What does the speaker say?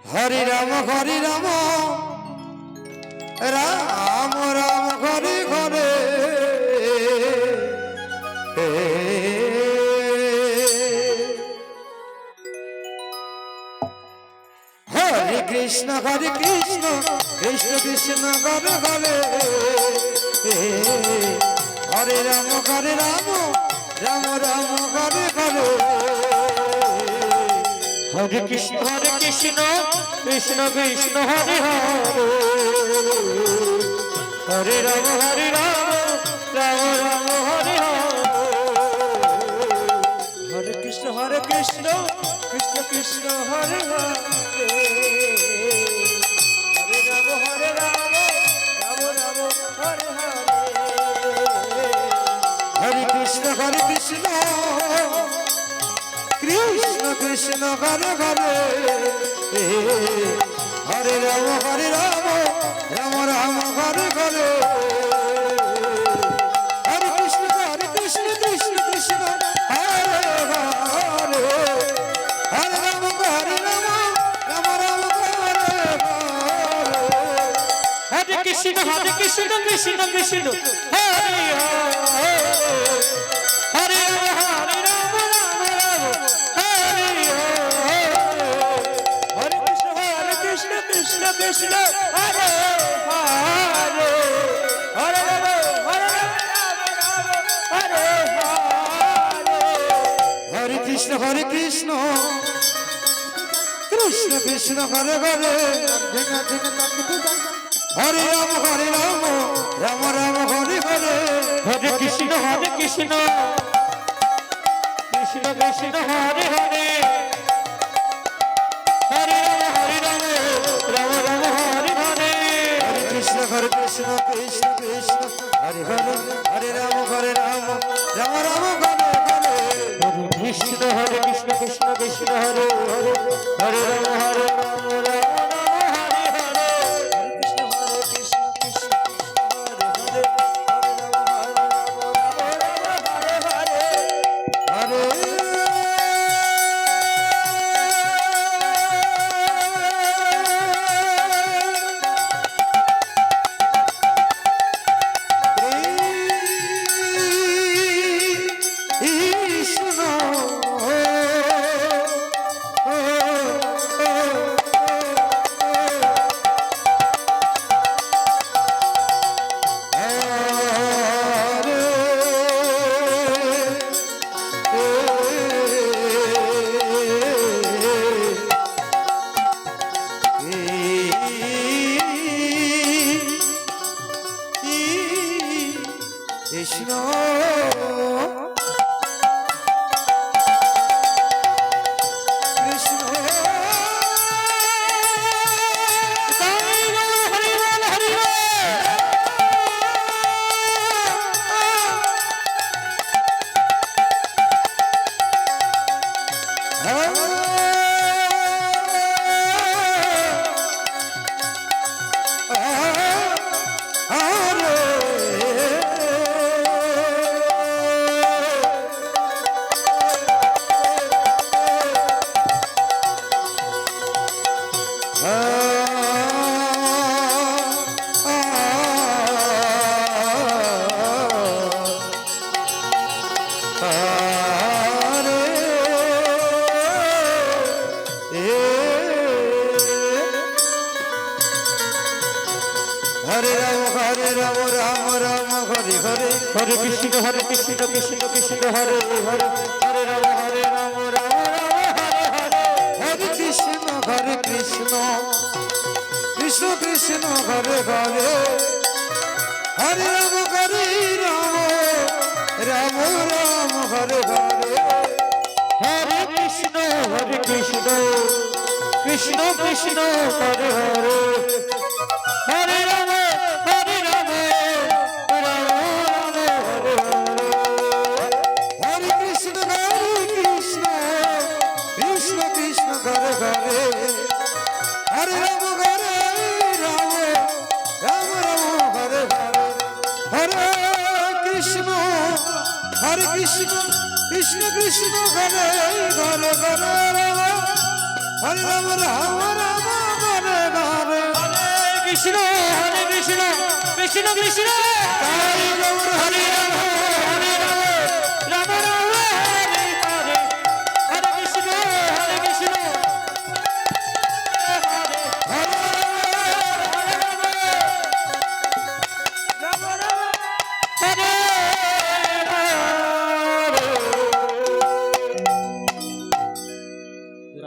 Hare Ram Ram Ram Hare Hare Hare Krishna Krishna Krishna Hare Hare Hare Ram Ram Ram Hare Hare Hare Krishna Krishna Krishna Hare Hare Hare Ram Ram Ram Hare Hare Hare Krishna Krishna Krishna Hare Hare Hare Ram Ram Ram Hare Hare Hare Krishna Krishna Krishna Hare Hare Hare Ram Ram Ram Hare Hare Hare Krishna Krishna Krishna Hare Hare Hare Ram Ram Ram Hare Hare Hare Krishna Krishna Krishna Hare Hare Hare Ram Ram Ram Hare Hare Hare Krishna Krishna Krishna Hare Hare Hare Hare Hare Krishna Krishna Krishna Hare Hare Hare Ram Ram Ram Hare Hare Hare Krishna Krishna Krishna Hare Hare Hare Ram Ram Ram Hare Hare Hare Krishna Krishna Hare Hare Hare Ram Ram Ram Hare Hare Hare Krishna Krishna Hare Hare Hare Ram Ram Hare Hare Hare Krishna Krishna Hare Hare Hare Ram Hare Krishna Krishna Hare Ram Ram Hare Hare Hare Krishna Krishna Hare Hare Hare Ram Ram Ram Hare Hare Hare Krishna Krishna Krishna Hare Hare Hare Ram Ram Ram Hare Hare Hare Krishna Krishna Krishna Hare Hare Hare Ram Ram Hare Hare Hare Krishna Krishna Krishna Hare Hare Hare Ram Ram Ram Hare Hare Hare Krishna Krishna Krishna Hare Hare Hare Hare Ram Ram Ram Hare Hare Krishna Krishna Krishna Krishna Hare Ram Hare Ram